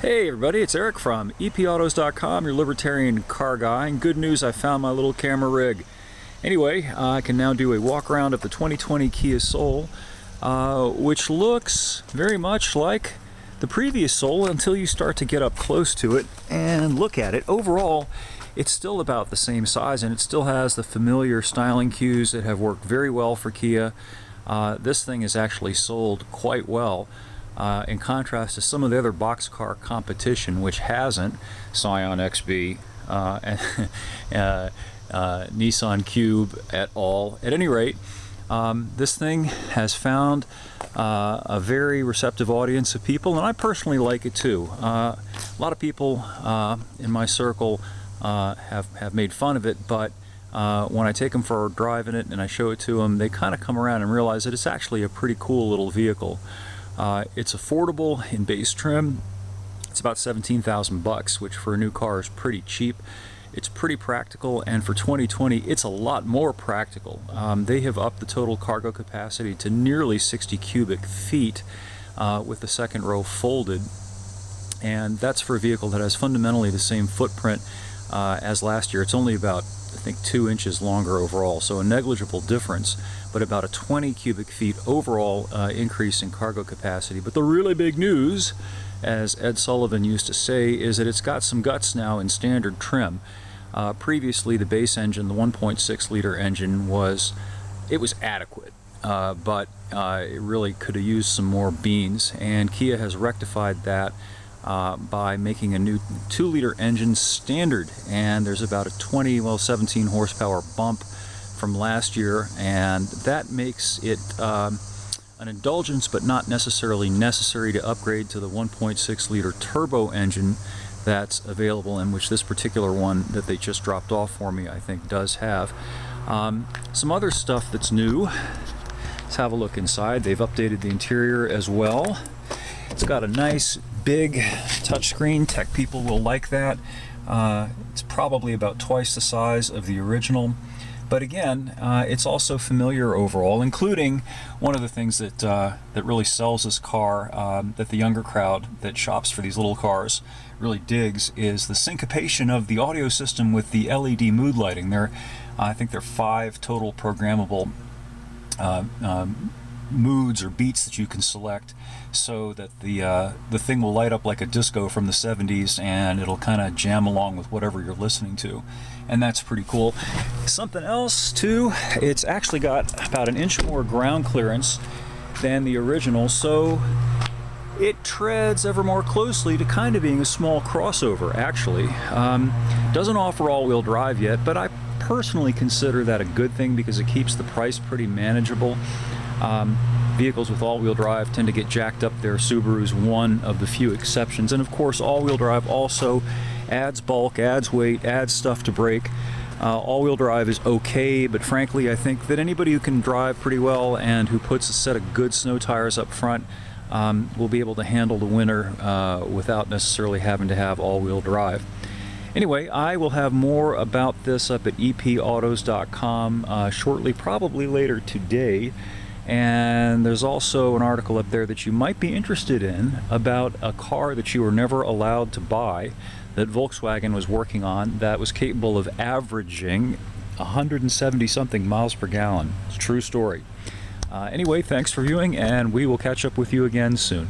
Hey everybody, it's Eric from EPAutos.com, your libertarian car guy, and good news, I found my little camera rig. Anyway, I can now do a walk around of the 2020 Kia Soul, which looks very much like the previous Soul until you start to get up close to it and look at it. Overall, it's still about the same size and it still has the familiar styling cues that have worked very well for Kia. This thing is actually sold quite well. In contrast to some of the other boxcar competition, which hasn't, Scion XB, Nissan Cube at all. At any rate, this thing has found a very receptive audience of people, and I personally like it too. A lot of people in my circle have made fun of it, but when I take them for a drive in it and I show it to them, they kind of come around and realize that it's actually a pretty cool little vehicle. It's affordable in base trim. It's about 17,000 bucks, which for a new car is pretty cheap. It's pretty practical, and for 2020 it's a lot more practical. They have upped the total cargo capacity to nearly 60 cubic feet with the second row folded, and that's for a vehicle that has fundamentally the same footprint as last year. It's only about, I think, 2 inches longer overall, so a negligible difference, but about a 20 cubic feet overall increase in cargo capacity. But the really big news, as Ed Sullivan used to say, is that it's got some guts now in standard trim. Previously, the base engine, the 1.6 liter engine, was adequate, but it really could have used some more beans, and Kia has rectified that by making a new 2-liter engine standard, and there's about a 17 horsepower bump from last year, and that makes it an indulgence but not necessarily necessary to upgrade to the 1.6 liter turbo engine that's available, and which this particular one that they just dropped off for me I think does have. Some other stuff that's new. Let's have a look inside. They've updated the interior as well. It's got a nice big touchscreen. Tech people will like that. It's probably about twice the size of the original, but again, it's also familiar overall, including one of the things that really sells this car, that the younger crowd that shops for these little cars really digs, is the syncopation of the audio system with the LED mood lighting. I think there are 5 total programmable moods or beats that you can select, so that the thing will light up like a disco from the 70s, and it'll kind of jam along with whatever you're listening to, and that's pretty cool. Something else too, it's actually got about 1 inch more ground clearance than the original, so it treads ever more closely to kind of being a small crossover actually. Doesn't offer all-wheel drive yet, but I personally consider that a good thing because it keeps the price pretty manageable. Vehicles with all-wheel drive tend to get jacked up there. Subaru's one of the few exceptions, and of course all-wheel drive also adds bulk, adds weight, adds stuff to brake. All-wheel drive is okay, but frankly I think that anybody who can drive pretty well and who puts a set of good snow tires up front will be able to handle the winter without necessarily having to have all-wheel drive. Anyway, I will have more about this up at EPAutos.com shortly, probably later today. And there's also an article up there that you might be interested in about a car that you were never allowed to buy that Volkswagen was working on that was capable of averaging 170 something miles per gallon. It's a true story. Anyway, thanks for viewing, and we will catch up with you again soon.